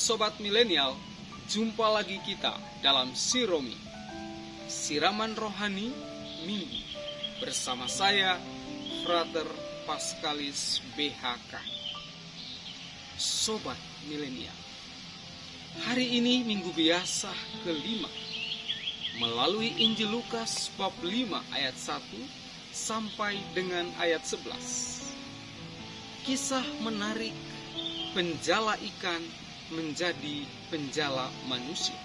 Sobat Milenial, jumpa lagi kita dalam Siromi, Siraman Rohani Minggu, bersama saya, Frater Paskalis BHK. Sobat Milenial, hari ini Minggu Biasa kelima, melalui Injil Lukas bab 5 ayat 1 sampai dengan ayat 11. Kisah menarik penjala ikan menjadi penjala manusia.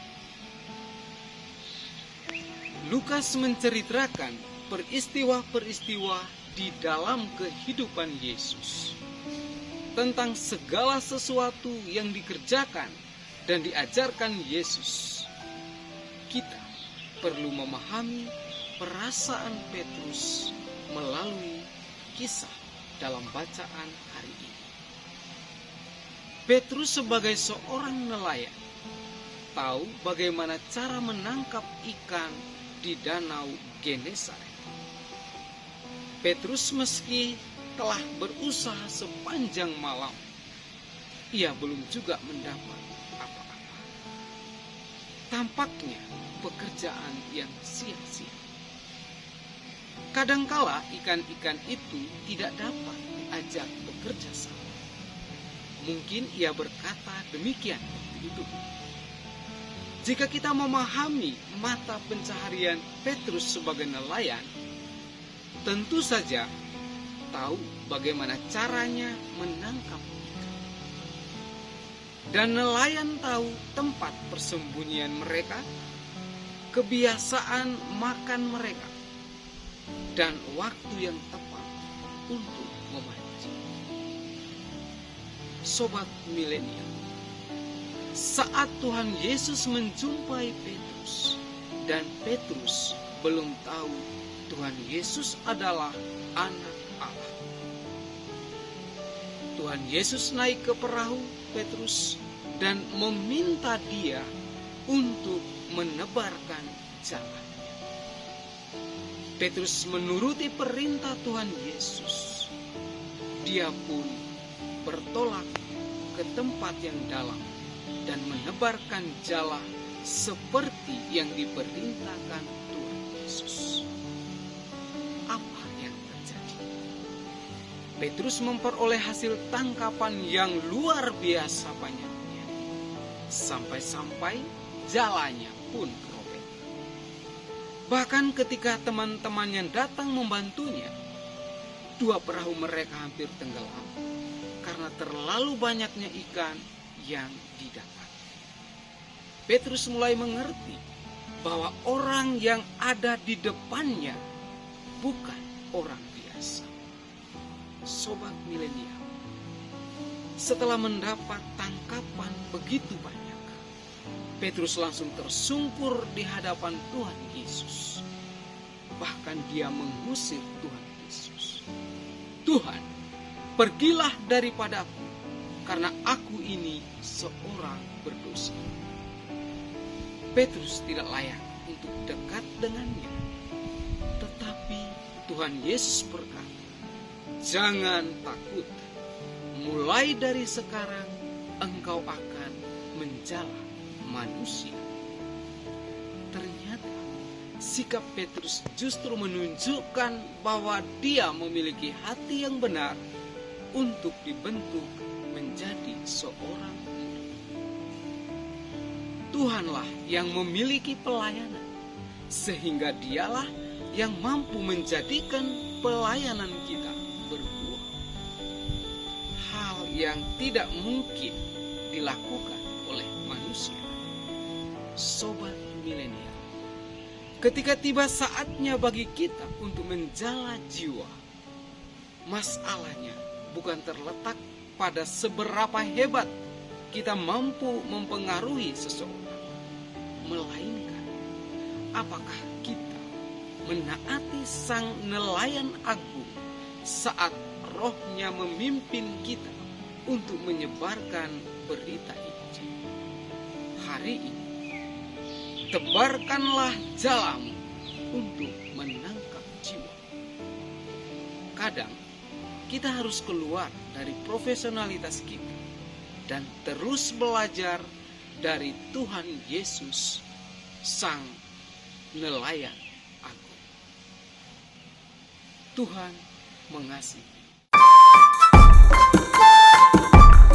Lukas menceritakan peristiwa-peristiwa di dalam kehidupan Yesus, tentang segala sesuatu yang dikerjakan dan diajarkan Yesus. Kita perlu memahami perasaan Petrus melalui kisah dalam bacaan hari ini. Petrus sebagai seorang nelayan tahu bagaimana cara menangkap ikan di danau Genesaret. Petrus meski telah berusaha sepanjang malam, ia belum juga mendapat apa-apa. Tampaknya pekerjaan yang sia-sia. Kadangkala ikan-ikan itu tidak dapat diajak bekerja sama. Mungkin ia berkata demikian waktu itu. Jika kita memahami mata pencaharian Petrus sebagai nelayan, tentu saja tahu bagaimana caranya menangkap ikan. Dan nelayan tahu tempat persembunyian mereka, kebiasaan makan mereka, dan waktu yang tepat untuk memancing. Sobat Milenial, saat Tuhan Yesus menjumpai Petrus, dan Petrus belum tahu Tuhan Yesus adalah Anak Allah. Tuhan Yesus naik ke perahu Petrus dan meminta dia untuk menebarkan jalannya. Petrus menuruti perintah Tuhan Yesus. Dia pun bertolak ke tempat yang dalam dan menebarkan jala seperti yang diperintahkan Tuhan Yesus. Apa yang terjadi? Petrus memperoleh hasil tangkapan yang luar biasa banyaknya, sampai-sampai jalanya pun robek. Bahkan ketika teman-temannya datang membantunya, dua perahu mereka hampir tenggelam karena terlalu banyaknya ikan yang didapat. Petrus mulai mengerti bahwa orang yang ada di depannya bukan orang biasa. Sobat Milenial, setelah mendapat tangkapan begitu banyak, Petrus langsung tersungkur di hadapan Tuhan Yesus. Bahkan dia mengusir Tuhan Yesus. Tuhan, pergilah daripadaku, karena aku ini seorang berdosa. Petrus tidak layak untuk dekat dengannya. Tetapi Tuhan Yesus berkata, jangan takut. Mulai dari sekarang engkau akan menjala manusia. Ternyata sikap Petrus justru menunjukkan bahwa dia memiliki hati yang benar untuk dibentuk menjadi seorang murid. Tuhanlah yang memiliki pelayanan, sehingga dialah yang mampu menjadikan pelayanan kita berbuah. Hal yang tidak mungkin dilakukan oleh manusia. Sobat Milenial, ketika tiba saatnya bagi kita untuk menjala jiwa, masalahnya bukan terletak pada seberapa hebat kita mampu mempengaruhi seseorang, melainkan apakah kita menaati sang nelayan agung saat rohnya memimpin kita untuk menyebarkan berita Injil. Hari ini, tebarkanlah jalamu untuk menangkap jiwa. Kadang kita harus keluar dari profesionalitas kita dan terus belajar dari Tuhan Yesus, Sang Nelayan Agung. Tuhan mengasihi.